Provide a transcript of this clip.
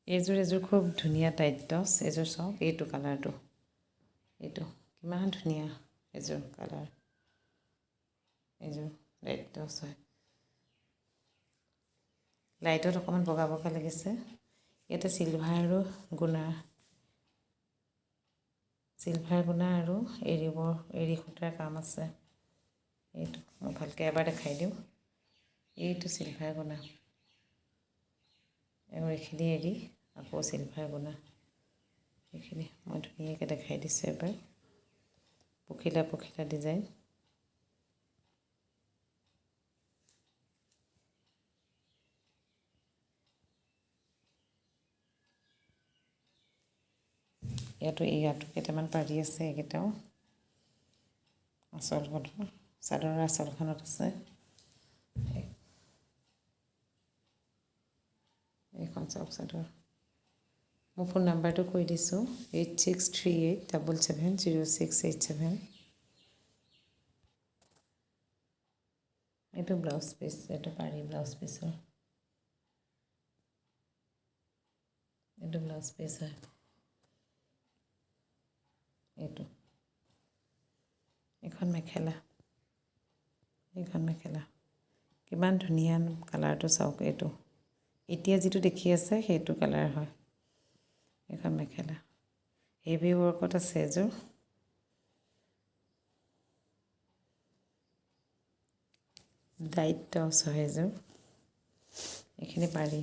এযোৰ খুব ধুনীয়া টাইট টছ এযোৰ চাওক এইটো কালাৰটো এইটো কিমান ধুনীয়া এযোৰ কালাৰ এযোৰ টাইট টছ হয় লাইটত অকণমান বগা বগা লাগিছে ইয়াতে চিলভাৰ গুণা আৰু এৰী সূতাৰ কাম আছে এইটো মই ভালকৈ এবাৰ দেখাই দিওঁ এইটো চিলভাৰ গুণা আৰু এইখিনি এৰি আকৌ চিলভাৰ গুণা এইখিনি মই ধুনীয়াকৈ দেখাই দিছোঁ এবাৰ পখিলা পখিলা ডিজাইন ইয়াতো কেইটামান পাৰি আছে এইকেইটাও আঁচলখনত চাদৰৰ আঁচলখনত আছে এইখন চাওক চাদৰ মোৰ ফোন নাম্বাৰটো কৈ দিছোঁ 8638770687 এইটো ব্লাউজ পিচ এইটো পাৰি ব্লাউজ পিচৰ এইটো ব্লাউজ পিচ হয় এইখন মেখেলা কিমান ধুনীয়া কালাৰটো চাওক এইটো এতিয়া যিটো দেখি আছে সেইটো কালাৰ হয় এইখন মেখেলা হেভি ৱৰ্কত আছে এযোৰ টাইট টছ হয় এযোৰ এইখিনি পাৰি